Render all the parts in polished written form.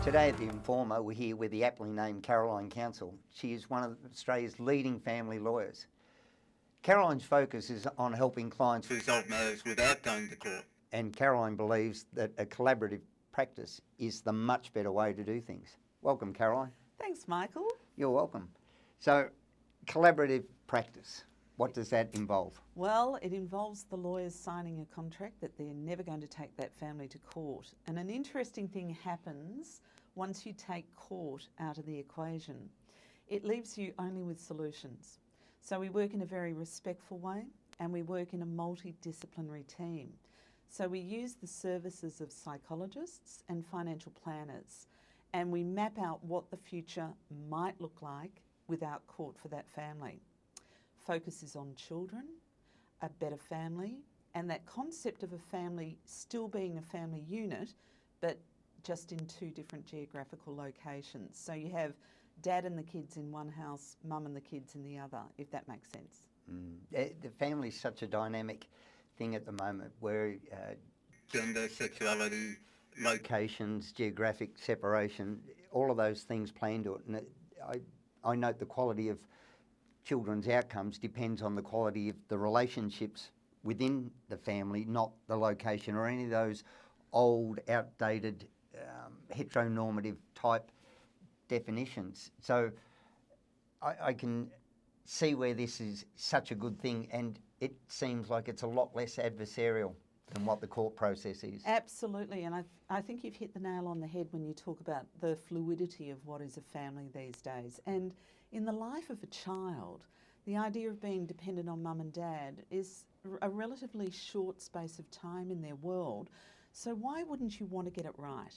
Today at the Informer, we're here with the aptly named Caroline Council. She is one of Australia's leading family lawyers. Caroline's focus is on helping clients resolve matters without going to court. And Caroline believes that a collaborative practice is the much better way to do things. Welcome, Caroline. Thanks, Michael. You're welcome. So, collaborative practice, what does that involve? Well, it involves the lawyers signing a contract that they're never going to take that family to court. And an interesting thing happens once you take court out of the equation. It leaves you only with solutions. So we work in a very respectful way, and we work in a multidisciplinary team. So we use the services of psychologists and financial planners, and we map out what the future might look like without court for that family. Focus is on children, a better family, and that concept of a family still being a family unit, but just in two different geographical locations. So you have dad and the kids in one house, mum and the kids in the other, if that makes sense. The family's such a dynamic thing at the moment where gender, sexuality, locations, geographic separation, all of those things play into it. And I note the quality of children's outcomes depends on the quality of the relationships within the family, not the location or any of those old, outdated, heteronormative type definitions. So I can see where this is such a good thing, and it seems like it's a lot less adversarial than what the court process is. Absolutely, and I think you've hit the nail on the head when you talk about the fluidity of what is a family these days. And in the life of a child, the idea of being dependent on mum and dad is a relatively short space of time in their world. So why wouldn't you want to get it right?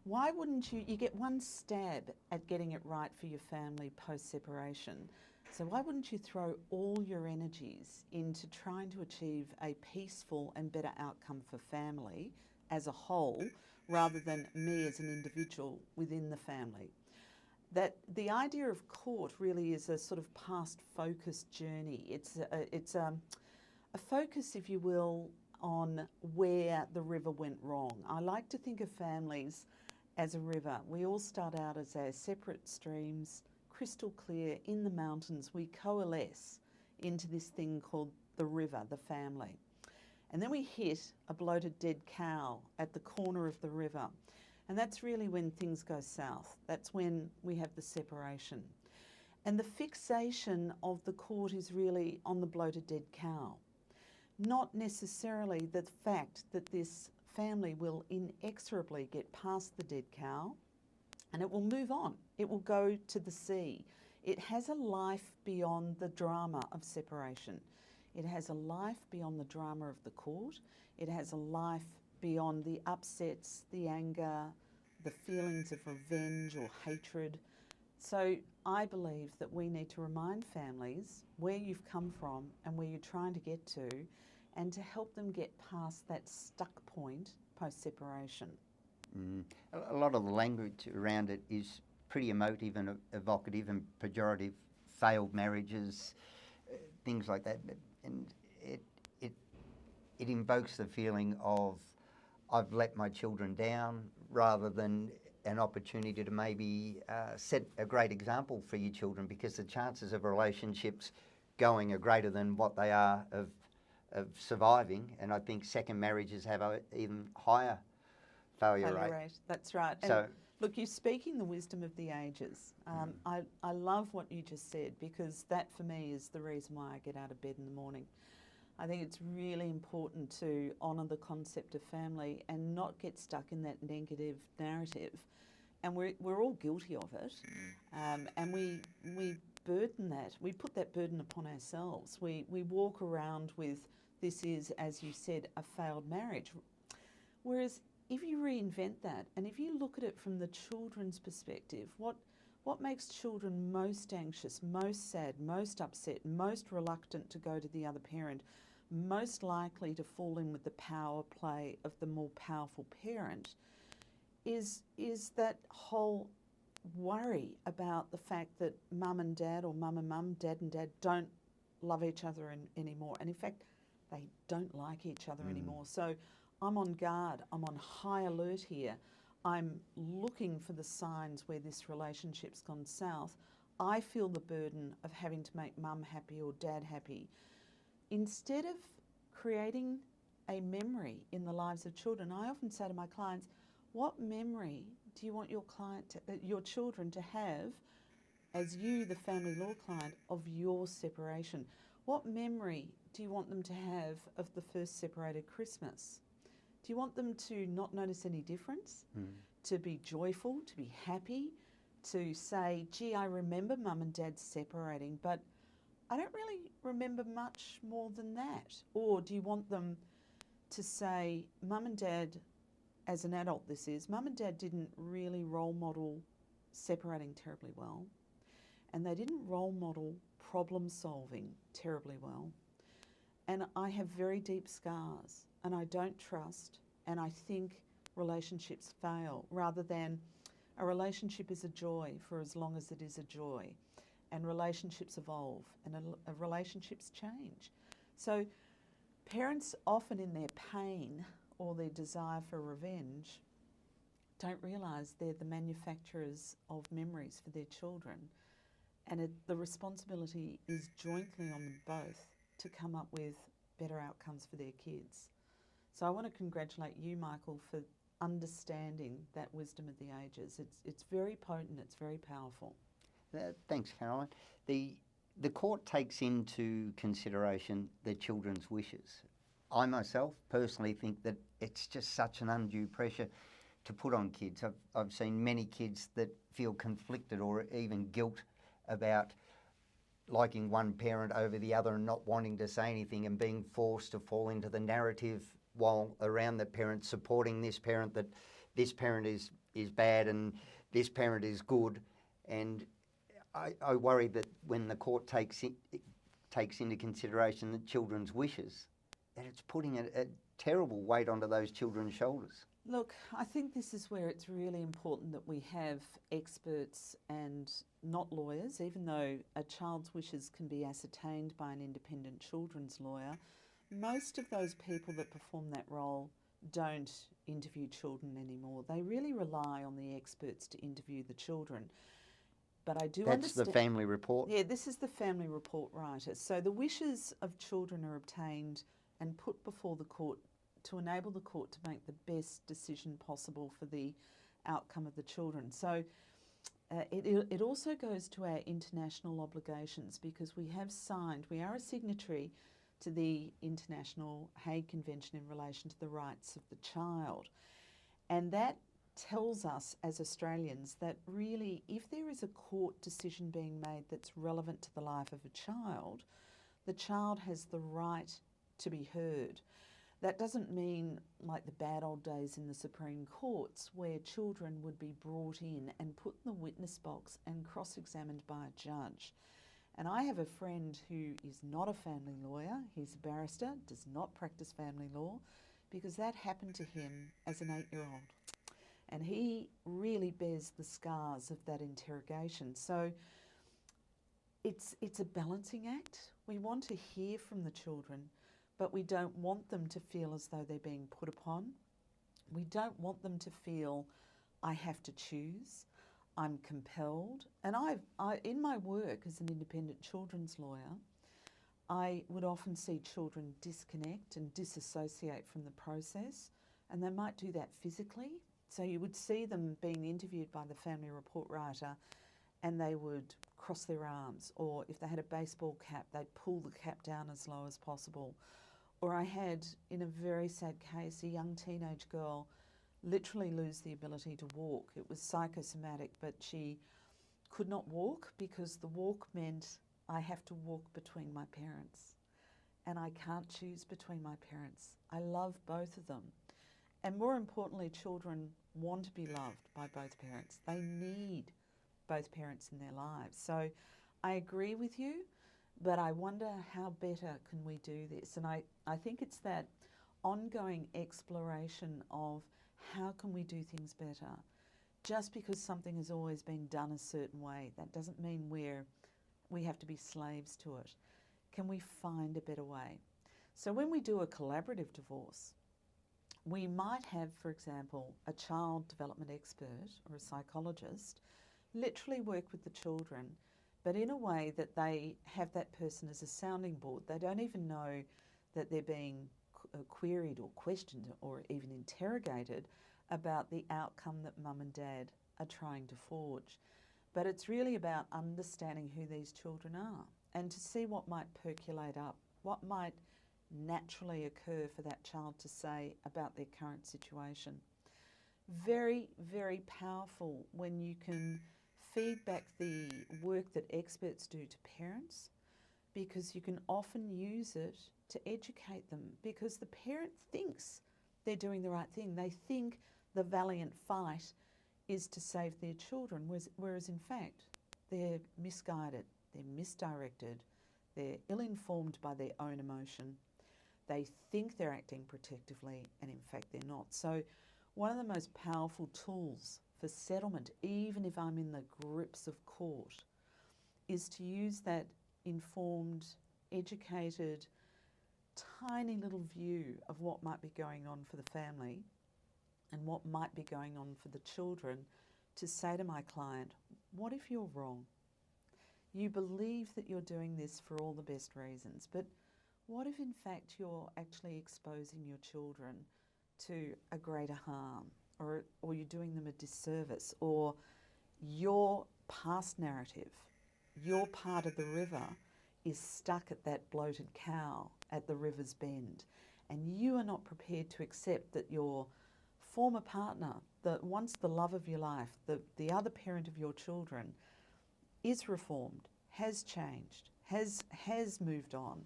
Why wouldn't you get one stab at getting it right for your family post-separation? So why wouldn't you throw all your energies into trying to achieve a peaceful and better outcome for family as a whole, rather than me as an individual within the family? That the idea of court really is a sort of past-focused journey. It's a focus, if you will, on where the river went wrong. I like to think of families as a river. We all start out as our separate streams, crystal clear in the mountains. We coalesce into this thing called the river, the family. And then we hit a bloated dead cow at the corner of the river. And that's really when things go south. That's when we have the separation. And the fixation of the court is really on the bloated dead cow. Not necessarily the fact that this family will inexorably get past the dead cow and it will move on. It will go to the sea. It has a life beyond the drama of separation. It has a life beyond the drama of the court. It has a life beyond the upsets, the anger, the feelings of revenge or hatred. So I believe that we need to remind families where you've come from and where you're trying to get to, and to help them get past that stuck point post-separation. A lot of the language around it is pretty emotive and evocative and pejorative, failed marriages, things like that. And it invokes the feeling of I've let my children down, rather than an opportunity to maybe set a great example for your children, because the chances of relationships going are greater than what they are of surviving. And I think second marriages have an even higher failure rate. That's right. So, and look, you're speaking the wisdom of the ages. I love what you just said, because that for me is the reason why I get out of bed in the morning. I think it's really important to honour the concept of family and not get stuck in that negative narrative. And we're all guilty of it. And we burden that. We put that burden upon ourselves. We walk around with, this is, as you said, a failed marriage. Whereas if you reinvent that, and if you look at it from the children's perspective, what makes children most anxious, most sad, most upset, most reluctant to go to the other parent, most likely to fall in with the power play of the more powerful parent, is that whole worry about the fact that mum and dad, or mum and mum, dad and dad, don't love each other anymore. And in fact, they don't like each other anymore. So I'm on guard. I'm on high alert here. I'm looking for the signs where this relationship's gone south, I feel the burden of having to make mum happy or dad happy. Instead of creating a memory in the lives of children, I often say to my clients, what memory do you want your children to have as you, the family law client, of your separation? What memory do you want them to have of the first separated Christmas? Do you want them to not notice any difference? To be joyful, to be happy, to say, gee, I remember mum and dad separating, but I don't really remember much more than that? Or do you want them to say, mum and dad, as an adult this is, mum and dad didn't really role model separating terribly well, and they didn't role model problem solving terribly well, and I have very deep scars, and I don't trust, and I think relationships fail, rather than a relationship is a joy for as long as it is a joy, and relationships evolve, and relationships change. So parents often in their pain or their desire for revenge don't realise they're the manufacturers of memories for their children, and the responsibility is jointly on them both to come up with better outcomes for their kids. So I want to congratulate you, Michael, for understanding that wisdom of the ages. It's very potent, it's very powerful. Thanks, Caroline. The court takes into consideration the children's wishes. I myself personally think that it's just such an undue pressure to put on kids. I've seen many kids that feel conflicted or even guilt about liking one parent over the other and not wanting to say anything and being forced to fall into the narrative while around the parent, supporting this parent, that this parent is bad and this parent is good. And I worry that when the court takes into consideration the children's wishes, that it's putting a terrible weight onto those children's shoulders. Look, I think this is where it's really important that we have experts and not lawyers, even though a child's wishes can be ascertained by an independent children's lawyer. Most of those people that perform that role don't interview children anymore. They really rely on the experts to interview the children. But I do understand... That's the family report? Yeah, this is the family report writer. So the wishes of children are obtained and put before the court to enable the court to make the best decision possible for the outcome of the children. So it also goes to our international obligations, because we are a signatory to the International Hague Convention in relation to the rights of the child. And that tells us as Australians that really, if there is a court decision being made that's relevant to the life of a child, the child has the right to be heard. That doesn't mean like the bad old days in the Supreme Courts where children would be brought in and put in the witness box and cross-examined by a judge. And I have a friend who is not a family lawyer, he's a barrister, does not practice family law, because that happened to him as an 8-year-old. And he really bears the scars of that interrogation. So it's a balancing act. We want to hear from the children, but we don't want them to feel as though they're being put upon. We don't want them to feel, I have to choose, I'm compelled. And in my work as an independent children's lawyer, I would often see children disconnect and disassociate from the process, and they might do that physically. So you would see them being interviewed by the family report writer and they would cross their arms, or if they had a baseball cap, they'd pull the cap down as low as possible. Or I had, in a very sad case, a young teenage girl literally lose the ability to walk. It was psychosomatic, but she could not walk because the walk meant I have to walk between my parents. And I can't choose between my parents. I love both of them. And more importantly, children want to be loved by both parents. They need both parents in their lives. So I agree with you, but I wonder how better can we do this? And I think it's that ongoing exploration of how can we do things better. Just because something has always been done a certain way, that doesn't mean we have to be slaves to it. Can we find a better way? So when we do a collaborative divorce, we might have, for example, a child development expert or a psychologist literally work with the children, but in a way that they have that person as a sounding board. They don't even know that they're being queried or questioned or even interrogated about the outcome that mum and dad are trying to forge. But it's really about understanding who these children are and to see what might percolate up, what might naturally occur for that child to say about their current situation. Very, very powerful when you can feed back the work that experts do to parents, because you can often use it to educate them, because the parent thinks they're doing the right thing. They think the valiant fight is to save their children, whereas in fact they're misguided, they're misdirected, they're ill-informed by their own emotion. They think they're acting protectively and in fact they're not. So one of the most powerful tools for settlement, even if I'm in the grips of court, is to use that informed, educated, tiny little view of what might be going on for the family and what might be going on for the children, to say to my client, what if you're wrong? You believe that you're doing this for all the best reasons, but what if in fact you're actually exposing your children to a greater harm, or you're doing them a disservice, or your past narrative, your part of the river is stuck at that bloated cow at the river's bend, and you are not prepared to accept that your former partner, once the love of your life, the other parent of your children, is reformed, has changed, has moved on,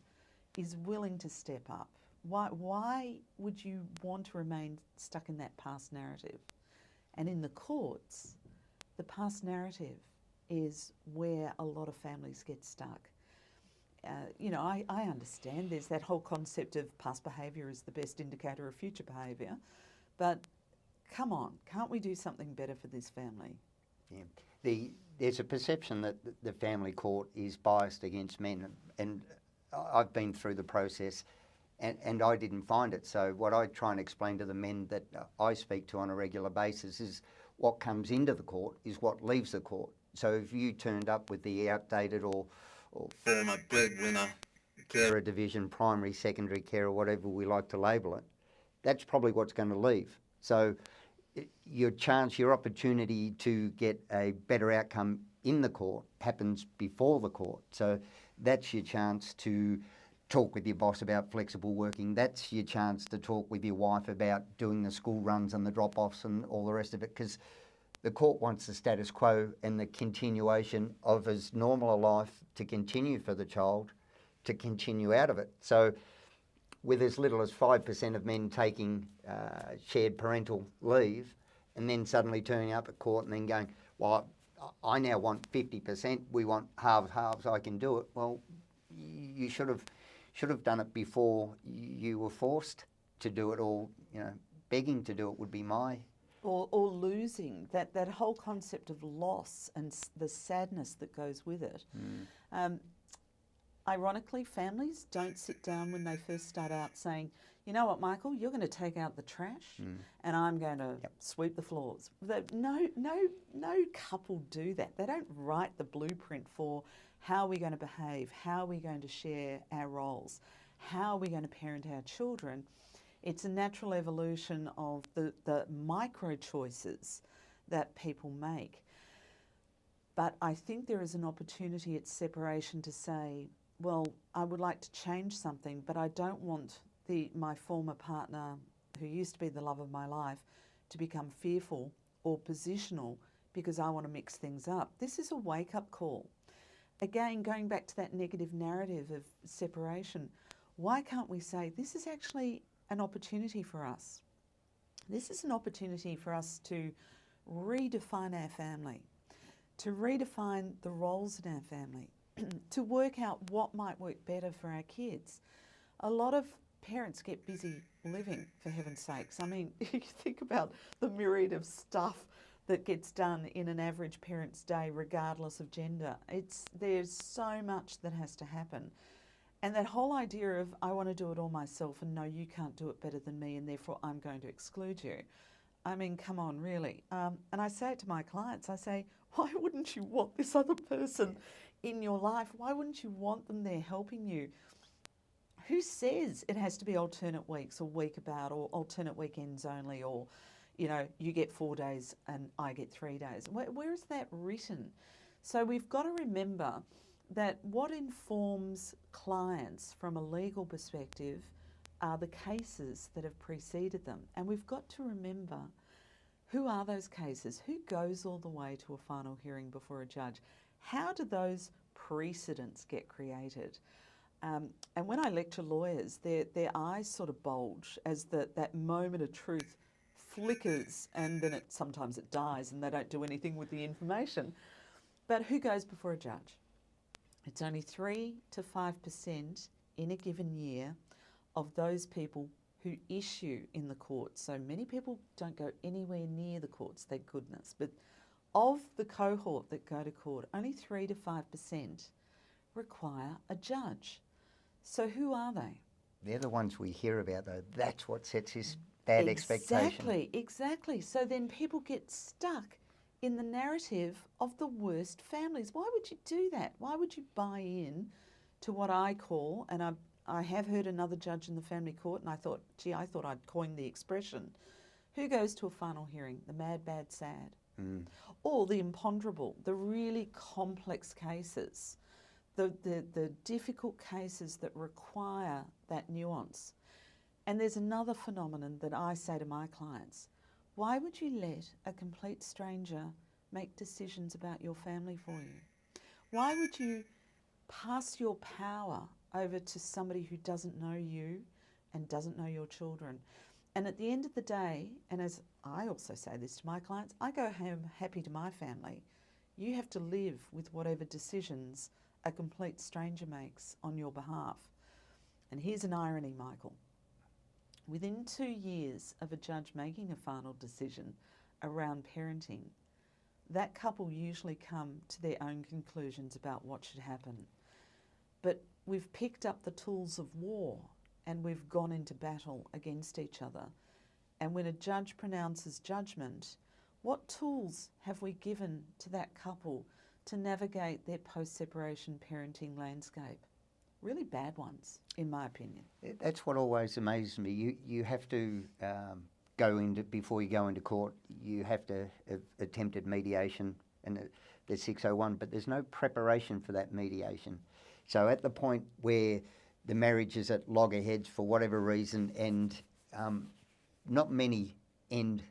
is willing to step up. Why would you want to remain stuck in that past narrative? And in the courts, the past narrative is where a lot of families get stuck. I understand there's that whole concept of past behaviour is the best indicator of future behaviour, but come on, can't we do something better for this family? Yeah. There's a perception that the family court is biased against men, and I've been through the process and I didn't find it. So what I try and explain to the men that I speak to on a regular basis is what comes into the court is what leaves the court. So if you turned up with the outdated or former breadwinner carer division, primary, secondary care, or whatever we like to label it, that's probably what's going to leave. So your opportunity to get a better outcome in the court happens before the court. So that's your chance to talk with your boss about flexible working. That's your chance to talk with your wife about doing the school runs and the drop-offs and all the rest of it, because the court wants the status quo and the continuation of as normal a life to continue for the child, to continue out of it. So with as little as 5% of men taking shared parental leave and then suddenly turning up at court and then going, well, I now want 50%, we want halves, I can do it. Well, you should have done it before you were forced to do it, or begging to do it would be my... Or losing, that whole concept of loss and the sadness that goes with it. Ironically, families don't sit down when they first start out saying, you know what, Michael, you're going to take out the trash and I'm going to sweep the floors. No couple do that. They don't write the blueprint for how we're going to behave, how we're going to share our roles, how we're going to parent our children. It's a natural evolution of the micro choices that people make. But I think there is an opportunity at separation to say, well, I would like to change something, but I don't want my former partner, who used to be the love of my life, to become fearful or positional because I want to mix things up. This is a wake-up call. Again, going back to that negative narrative of separation, why can't we say this is actually an opportunity for us? This is an opportunity for us to redefine our family, to redefine the roles in our family, to work out what might work better for our kids. A lot of parents get busy living, for heaven's sakes. I mean, you think about the myriad of stuff that gets done in an average parent's day, regardless of gender. There's so much that has to happen. And that whole idea of, I want to do it all myself and no, you can't do it better than me and therefore I'm going to exclude you. I mean, come on, really. And I say it to my clients, I say, why wouldn't you want this other person in your life? Why wouldn't you want them there helping you? Who says it has to be alternate weeks or week about or alternate weekends only, or, you know, you get 4 days and I get 3 days? Where is that written? So we've got to remember that what informs clients from a legal perspective are the cases that have preceded them. And we've got to remember, who are those cases? Who goes all the way to a final hearing before a judge? How do those precedents get created? And when I lecture lawyers, their eyes sort of bulge as that moment of truth flickers, and then sometimes it dies and they don't do anything with the information. But who goes before a judge? It's only 3 to 5% in a given year of those people who issue in the courts. So many people don't go anywhere near the courts, thank goodness. But of the cohort that go to court, only 3 to 5% require a judge. So who are they? They're the ones we hear about, though. That's what sets this bad expectation. Exactly. So then people get stuck in the narrative of the worst families. Why would you do that? Why would you buy in to what I call, and I have heard another judge in the family court, and I thought I'd coined the expression, who goes to a final hearing? The mad, bad, sad. Or the imponderable, the really complex cases, the difficult cases that require that nuance. And there's another phenomenon that I say to my clients. Why would you let a complete stranger make decisions about your family for you? Why would you pass your power over to somebody who doesn't know you and doesn't know your children? And at the end of the day, and as I also say this to my clients, I go home happy to my family. You have to live with whatever decisions a complete stranger makes on your behalf. And here's an irony, Michael. Within 2 years of a judge making a final decision around parenting, that couple usually come to their own conclusions about what should happen. But we've picked up the tools of war and we've gone into battle against each other. And when a judge pronounces judgment, what tools have we given to that couple to navigate their post-separation parenting landscape? Really bad ones, in my opinion. That's what always amazes me. You have to go into, before you go into court, you have to have attempted mediation, and there's 601, but there's no preparation for that mediation. So at the point where the marriage is at loggerheads for whatever reason, and not many end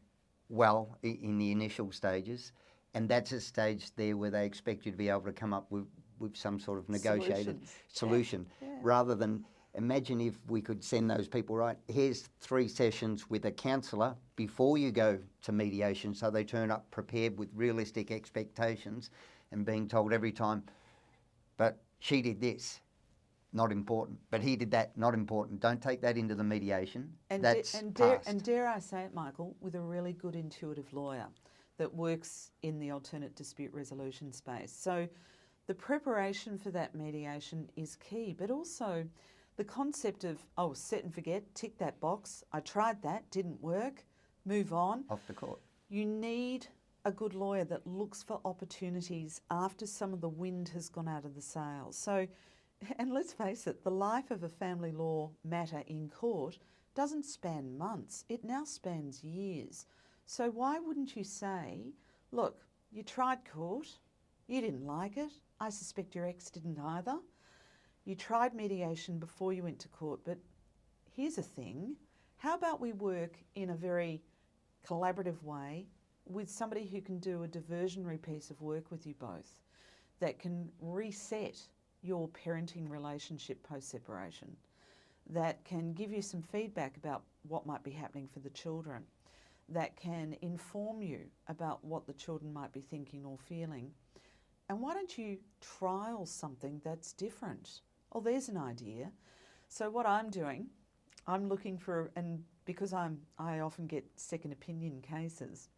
well in the initial stages, and that's a stage there where they expect you to be able to come up with some sort of negotiated solution. Yeah. Rather than, imagine if we could send those people, right, here's 3 sessions with a counsellor before you go to mediation, so they turn up prepared with realistic expectations and being told every time, but she did this, not important, but he did that, not important. Don't take that into the mediation. And That's past. dare I say it, Michael, with a really good intuitive lawyer that works in the alternate dispute resolution space. So the preparation for that mediation is key, but also the concept of, set and forget, tick that box, I tried that, didn't work, move on. Off the court. You need a good lawyer that looks for opportunities after some of the wind has gone out of the sails. So, and let's face it, the life of a family law matter in court doesn't span months, it now spans years. So why wouldn't you say, look, you tried court, you didn't like it, I suspect your ex didn't either. You tried mediation before you went to court, but here's a thing. How about we work in a very collaborative way with somebody who can do a diversionary piece of work with you both that can reset your parenting relationship post-separation, that can give you some feedback about what might be happening for the children, that can inform you about what the children might be thinking or feeling. And why don't you trial something that's different? Oh, there's an idea. So what I'm doing, I'm looking for, and because I often get second opinion cases,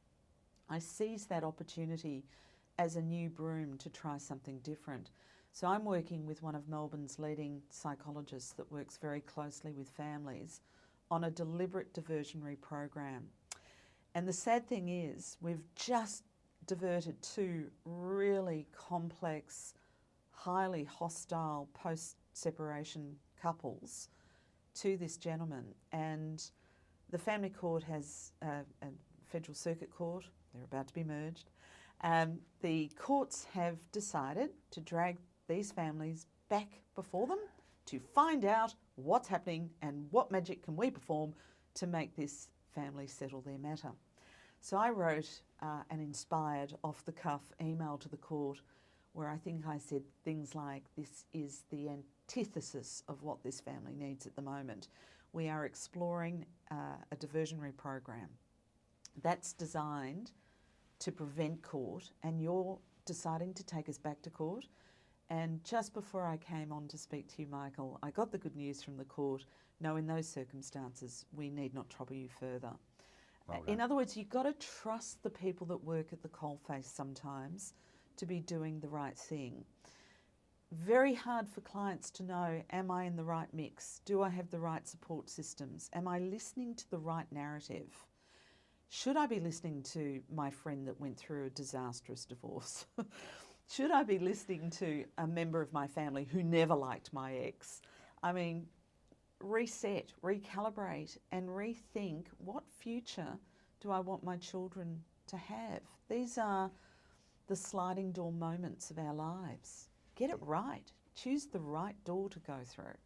I seize that opportunity as a new broom to try something different. So I'm working with one of Melbourne's leading psychologists that works very closely with families on a deliberate diversionary program. And the sad thing is we've just diverted two really complex, highly hostile post-separation couples to this gentleman. And the family court has a federal circuit court, they're about to be merged. The courts have decided to drag these families back before them to find out what's happening and what magic can we perform to make this family settle their matter. So I wrote an inspired, off-the-cuff email to the court where I think I said things like, this is the antithesis of what this family needs at the moment. We are exploring a diversionary program that's designed to prevent court, and you're deciding to take us back to court. And just before I came on to speak to you, Michael, I got the good news from the court. No, in those circumstances, we need not trouble you further. Well In done. other words, you've got to trust the people that work at the coalface sometimes to be doing the right thing. Very hard for clients to know, am I in the right mix? Do I have the right support systems? Am I listening to the right narrative? Should I be listening to my friend that went through a disastrous divorce? Should I be listening to a member of my family who never liked my ex? I mean, reset, recalibrate, and rethink, what future do I want my children to have? These are the sliding door moments of our lives. Get it right. Choose the right door to go through.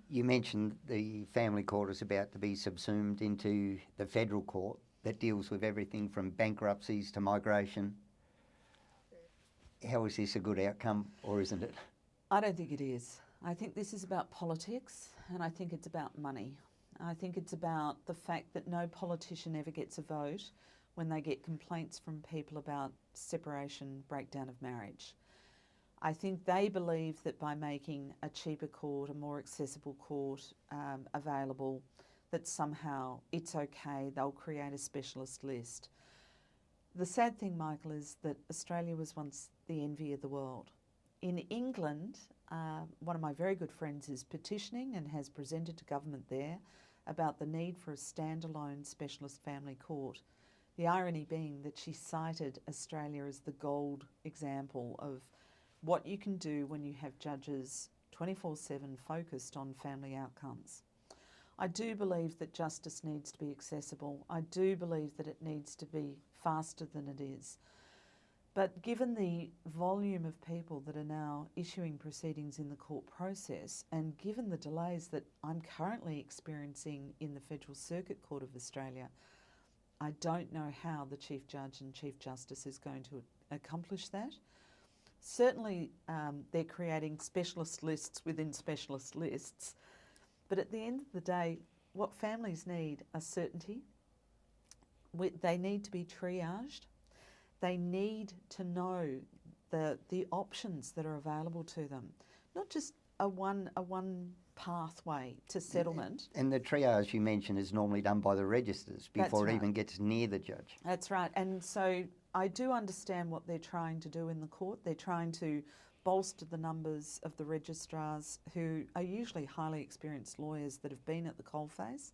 You mentioned the family court is about to be subsumed into the federal court that deals with everything from bankruptcies to migration. How is this a good outcome, or isn't it? I don't think it is. I think this is about politics, and I think it's about money. I think it's about the fact that no politician ever gets a vote when they get complaints from people about separation, breakdown of marriage. I think they believe that by making a cheaper court, a more accessible court available, that somehow it's okay, they'll create a specialist list. The sad thing, Michael, is that Australia was once the envy of the world. In England, one of my very good friends is petitioning and has presented to government there about the need for a standalone specialist family court. The irony being that she cited Australia as the gold example of what you can do when you have judges 24/7 focused on family outcomes. I do believe that justice needs to be accessible. I do believe that it needs to be faster than it is. But given the volume of people that are now issuing proceedings in the court process, and given the delays that I'm currently experiencing in the Federal Circuit Court of Australia, I don't know how the Chief Judge and Chief Justice is going to accomplish that. Certainly, they're creating specialist lists within specialist lists. But at the end of the day, what families need are certainty. They need to be triaged. They need to know the options that are available to them, not just a one pathway to settlement. And the triage you mentioned is normally done by the registers before it even gets near the judge. That's right. And so I do understand what they're trying to do in the court. They're trying to bolster the numbers of the registrars, who are usually highly experienced lawyers that have been at the coalface.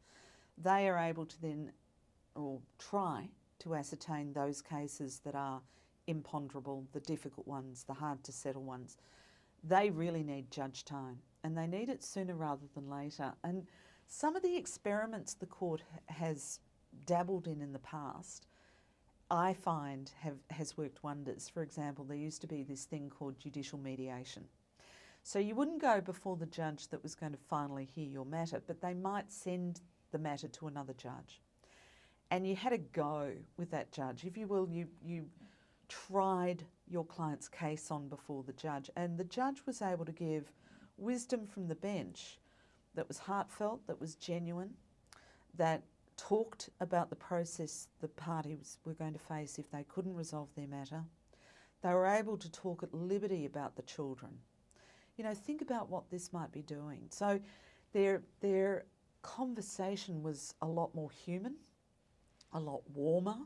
They are able to then, or try to ascertain those cases that are imponderable, the difficult ones, the hard to settle ones. They really need judge time, and they need it sooner rather than later. And some of the experiments the court has dabbled in the past, I find has worked wonders. For example, there used to be this thing called judicial mediation. So you wouldn't go before the judge that was going to finally hear your matter, but they might send the matter to another judge. And you had a go with that judge. If you will, you tried your client's case on before the judge, and the judge was able to give wisdom from the bench that was heartfelt, that was genuine, that talked about the process the parties were going to face if they couldn't resolve their matter. They were able to talk at liberty about the children. You know, think about what this might be doing. So their conversation was a lot more human, a lot warmer,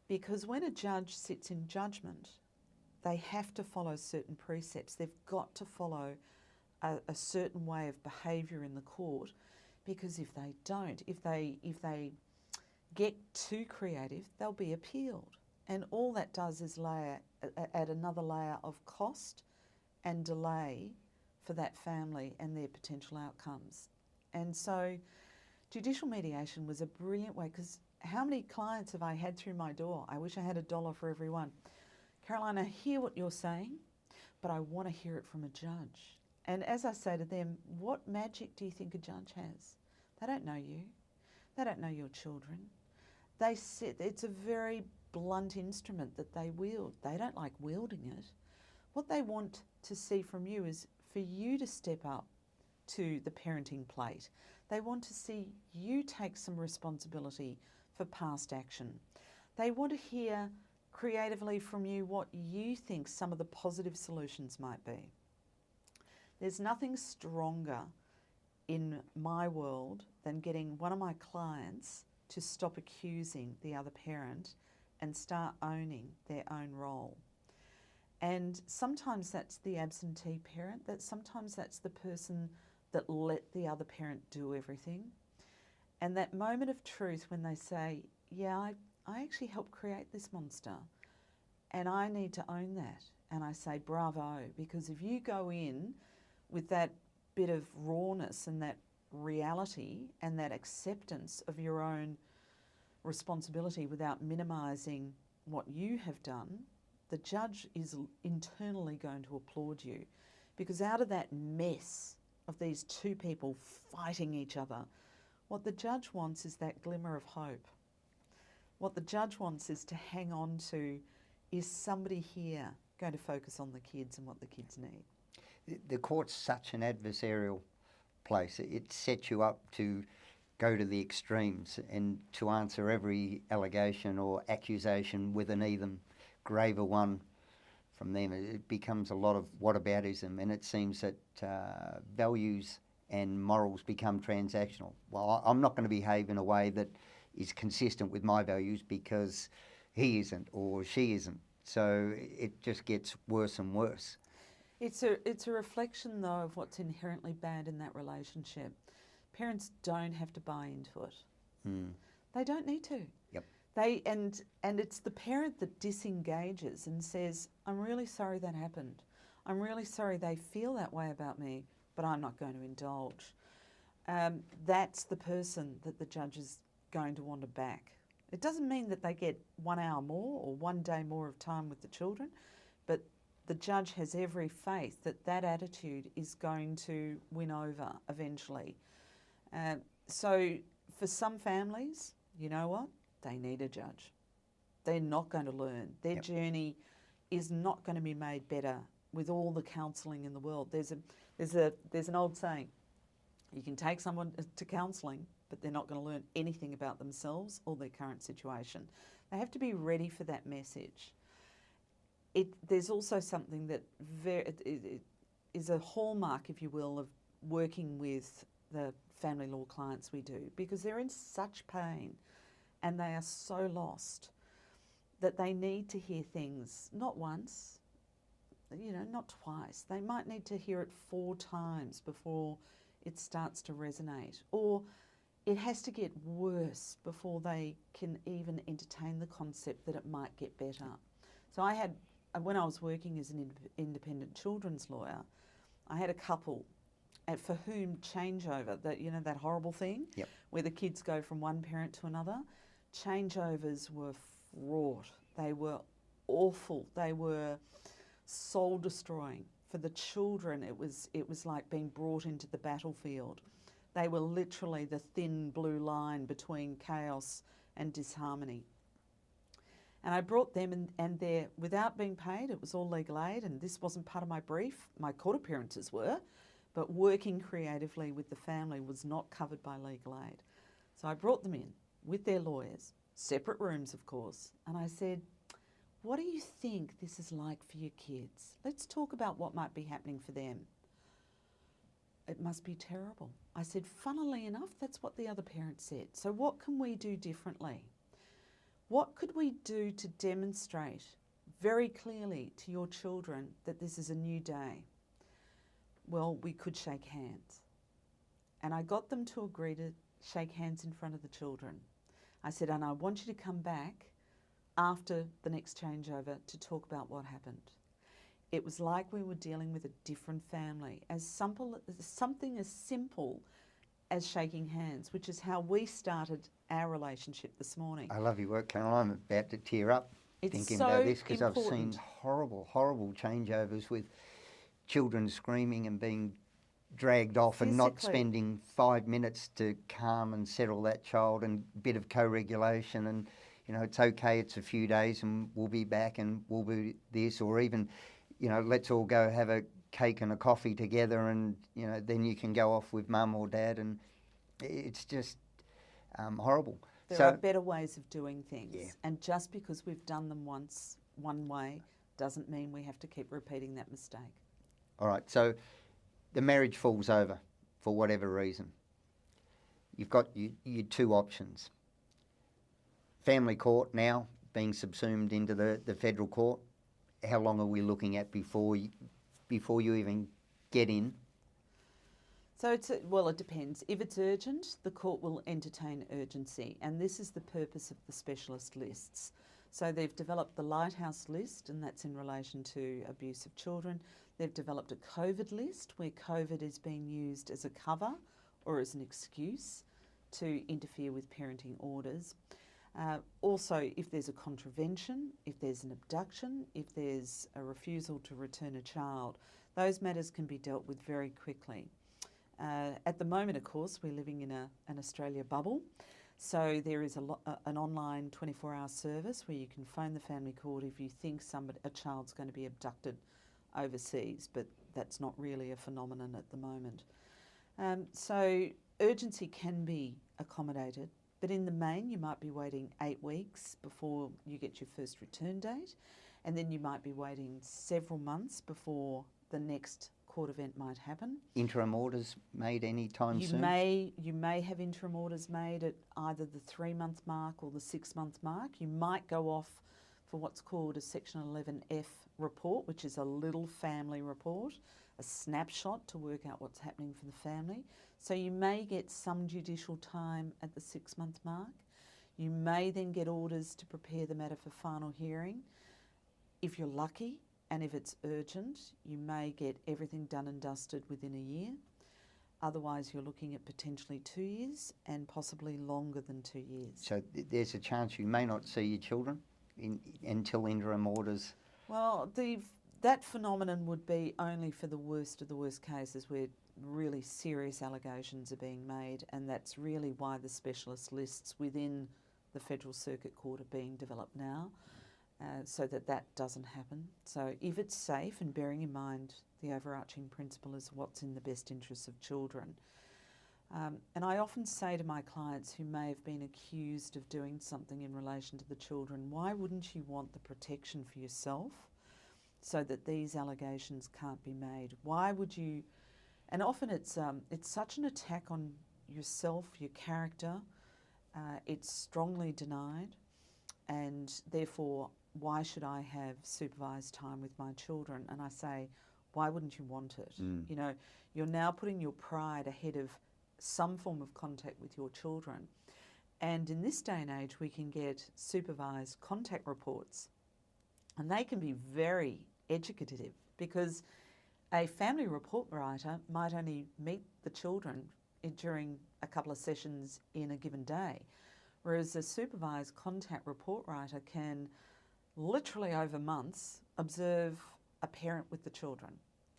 because when a judge sits in judgment, they have to follow certain precepts. They've got to follow a certain way of behaviour in the court, because if they don't, if they get too creative, they'll be appealed. And all that does is add another layer of cost and delay for that family and their potential outcomes. And so judicial mediation was a brilliant way, because how many clients have I had through my door? I wish I had $1 for every one. Caroline, I hear what you're saying, but I want to hear it from a judge. And as I say to them, what magic do you think a judge has? They don't know you. They don't know your children. It's a very blunt instrument that they wield. They don't like wielding it. What they want to see from you is for you to step up to the parenting plate. They want to see you take some responsibility for past action. They want to hear creatively from you what you think some of the positive solutions might be. There's nothing stronger in my world than getting one of my clients to stop accusing the other parent and start owning their own role. And sometimes that's the absentee parent, sometimes that's the person that let the other parent do everything. And that moment of truth when they say, yeah, I actually helped create this monster and I need to own that. And I say, bravo, because if you go in with that bit of rawness and that reality and that acceptance of your own responsibility without minimising what you have done, the judge is internally going to applaud you, because out of that mess of these two people fighting each other, what the judge wants is that glimmer of hope. What the judge wants is to hang on to, is somebody here going to focus on the kids and what the kids need? The court's such an adversarial place. It sets you up to go to the extremes and to answer every allegation or accusation with an even graver one from them. It becomes a lot of whataboutism, and it seems that values and morals become transactional. Well, I'm not going to behave in a way that is consistent with my values because he isn't or she isn't. So it just gets worse and worse. It's a reflection, though, of what's inherently bad in that relationship. Parents don't have to buy into it. They don't need to. Yep. And it's the parent that disengages and says, I'm really sorry that happened. I'm really sorry they feel that way about me, but I'm not going to indulge. That's the person that the judge is going to want to back. It doesn't mean that they get 1 hour more or 1 day more of time with the children, but the judge has every faith that that attitude is going to win over eventually. So for some families, you know what? They need a judge. They're not going to learn. Their journey is not going to be made better with all the counselling in the world. There's an old saying, you can take someone to counselling, but they're not going to learn anything about themselves or their current situation. They have to be ready for that message. There's also something that is a hallmark, if you will, of working with the family law clients we do, because they're in such pain and they are so lost that they need to hear things not once, not twice. They might need to hear it 4 times before it starts to resonate, or it has to get worse before they can even entertain the concept that it might get better. So when I was working as an independent children's lawyer, I had a couple for whom changeover, that horrible thing where the kids go from one parent to another, changeovers were fraught. They were awful. They were soul destroying. For the children, it was like being brought into the battlefield. They were literally the thin blue line between chaos and disharmony. And I brought them and they're, without being paid, it was all legal aid, and this wasn't part of my brief. My court appearances were, but working creatively with the family was not covered by legal aid. So I brought them in with their lawyers, separate rooms of course, and I said, what do you think this is like for your kids? Let's talk about what might be happening for them. It must be terrible. I said, funnily enough, that's what the other parent said. So what can we do differently? What could we do to demonstrate very clearly to your children that this is a new day, well, we could shake hands. And I got them to agree to shake hands in front of the children. I said, and I want you to come back after the next changeover to talk about what happened. It was like we were dealing with a different family, something as simple as shaking hands, which is how we started our relationship this morning. I love your work, Caroline. I'm about to tear up thinking so about this because I've important. seen horrible, horrible changeovers with children screaming and being dragged off and not Physically. spending 5 minutes to calm and settle that child, and a bit of co-regulation, and it's okay, it's a few days and we'll be back and we'll do this, or even let's all go have a cake and a coffee together, and then you can go off with mum or dad, and it's just horrible. There So are better ways of doing things. Yeah. And just because we've done them once one way doesn't mean we have to keep repeating that mistake. all right, so the marriage falls over for whatever reason. You've got your two options. Family court now being subsumed into the federal court. How long are we looking at before you even get in? So it depends. If it's urgent, the court will entertain urgency, and this is the purpose of the specialist lists. So they've developed the Lighthouse list, and that's in relation to abuse of children. They've developed a COVID list where COVID is being used as a cover or as an excuse to interfere with parenting orders. Also, if there's a contravention, if there's an abduction, if there's a refusal to return a child, those matters can be dealt with very quickly. At the moment, of course, we're living in an Australia bubble, so there is an online 24-hour service where you can phone the family court if you think a child's going to be abducted overseas, but that's not really a phenomenon at the moment. So urgency can be accommodated, but in the main you might be waiting 8 weeks before you get your first return date, and then you might be waiting several months before the next court event might happen. Interim orders made any time soon? You may have interim orders made at either the 3-month mark or the 6-month mark. You might go off for what's called a Section 11F report, which is a little family report, a snapshot to work out what's happening for the family. So you may get some judicial time at the 6-month mark. You may then get orders to prepare the matter for final hearing. If you're lucky, and if it's urgent, you may get everything done and dusted within a year. Otherwise, you're looking at potentially 2 years and possibly longer than 2 years. So there's a chance you may not see your children until interim orders? Well, that phenomenon would be only for the worst of the worst cases where really serious allegations are being made, and that's really why the specialist lists within the Federal Circuit Court are being developed now. So that doesn't happen. So if it's safe, and bearing in mind the overarching principle is what's in the best interests of children. And I often say to my clients who may have been accused of doing something in relation to the children, why wouldn't you want the protection for yourself so that these allegations can't be made? Why would you? And often it's such an attack on yourself, your character. It's strongly denied, and therefore, why should I have supervised time with my children? And I say, why wouldn't you want it? You're now putting your pride ahead of some form of contact with your children. And in this day and age, we can get supervised contact reports, and they can be very educative, because a family report writer might only meet the children during a couple of sessions in a given day, whereas a supervised contact report writer can literally over months observe a parent with the children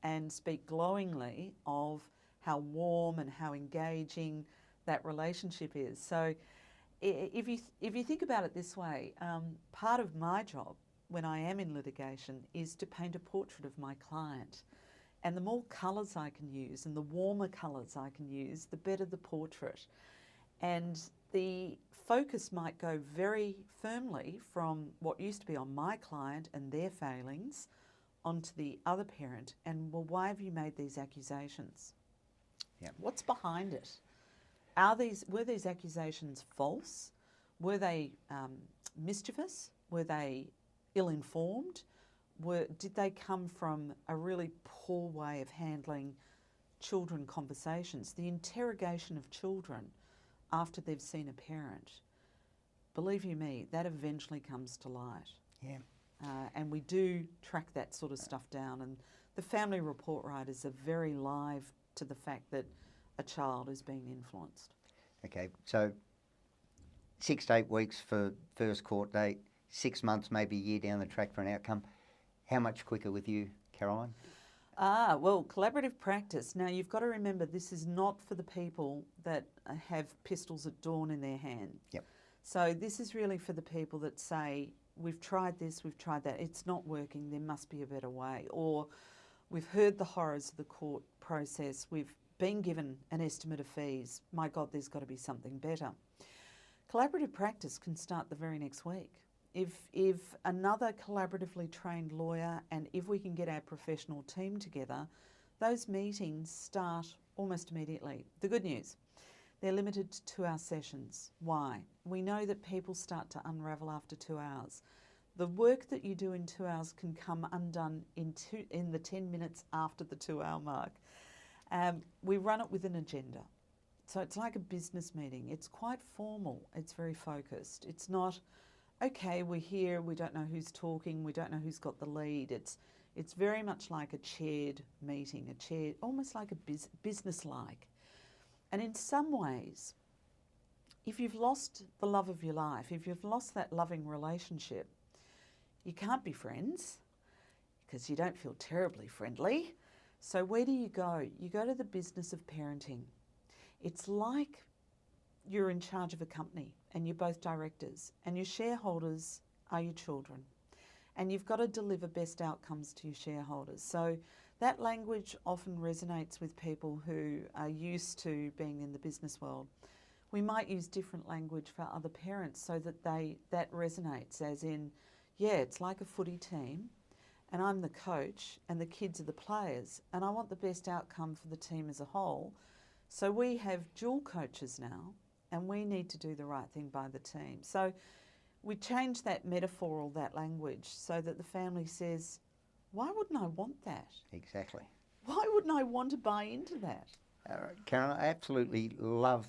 and speak glowingly of how warm and how engaging that relationship is. So if you think about it this way, part of my job when I am in litigation is to paint a portrait of my client. And the more colours I can use and the warmer colours I can use, the better the portrait. And the focus might go very firmly from what used to be on my client and their failings onto the other parent. And, well, why have you made these accusations? Yeah. What's behind it? Were these accusations false? Were they mischievous? Were they ill-informed? did they come from a really poor way of handling children conversations? The interrogation of children after they've seen a parent, believe you me, that eventually comes to light. Yeah. And we do track that sort of stuff down, and the family report writers are very live to the fact that a child is being influenced. Okay, so 6 to 8 weeks for first court date, 6 months, maybe a year down the track for an outcome. How much quicker with you, Caroline? Well, collaborative practice. Now, you've got to remember this is not for the people that have pistols at dawn in their hand. Yep. So this is really for the people that say, we've tried this, we've tried that, it's not working, there must be a better way. Or we've heard the horrors of the court process, we've been given an estimate of fees, my God, there's got to be something better. Collaborative practice can start the very next week. If another collaboratively trained lawyer, and if we can get our professional team together, those meetings start almost immediately. The good news, they're limited to 2-hour sessions. Why? We know that people start to unravel after 2 hours. The work that you do in 2 hours can come undone in the 10 minutes after the 2-hour mark. We run it with an agenda. So it's like a business meeting. It's quite formal. It's very focused. It's not, okay, we're here, we don't know who's talking, we don't know who's got the lead. It's very much like a chaired meeting, almost like a business-like. And in some ways, if you've lost the love of your life, if you've lost that loving relationship, you can't be friends because you don't feel terribly friendly. So where do you go? You go to the business of parenting. It's like you're in charge of a company and you're both directors and your shareholders are your children. And you've got to deliver best outcomes to your shareholders. So that language often resonates with people who are used to being in the business world. We might use different language for other parents so that that resonates, as in, yeah, it's like a footy team and I'm the coach and the kids are the players and I want the best outcome for the team as a whole. So we have dual coaches now and we need to do the right thing by the team. So we change that metaphor or that language so that the family says, why wouldn't I want that? Exactly. Why wouldn't I want to buy into that? Karen, I absolutely love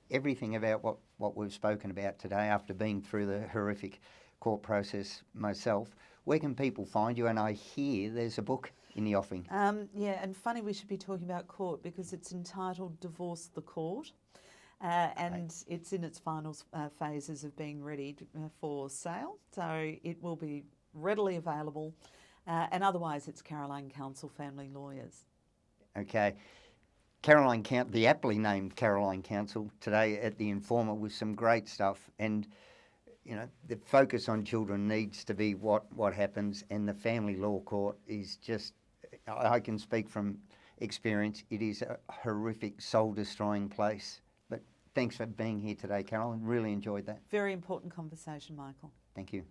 everything about what we've spoken about today after being through the horrific court process myself. Where can people find you? And I hear there's a book in the offing. Yeah, and funny we should be talking about court because it's entitled Divorce the Court. And it's in its final phases of being ready for sale. So it will be readily available. And otherwise, it's Caroline Counsel Family Lawyers. Okay. Caroline the aptly named Caroline Counsel today at the Informer with some great stuff. And, you know, the focus on children needs to be what happens. And the family law court is just, I can speak from experience, it is a horrific, soul-destroying place. But thanks for being here today, Caroline. Really enjoyed that. Very important conversation, Michael. Thank you.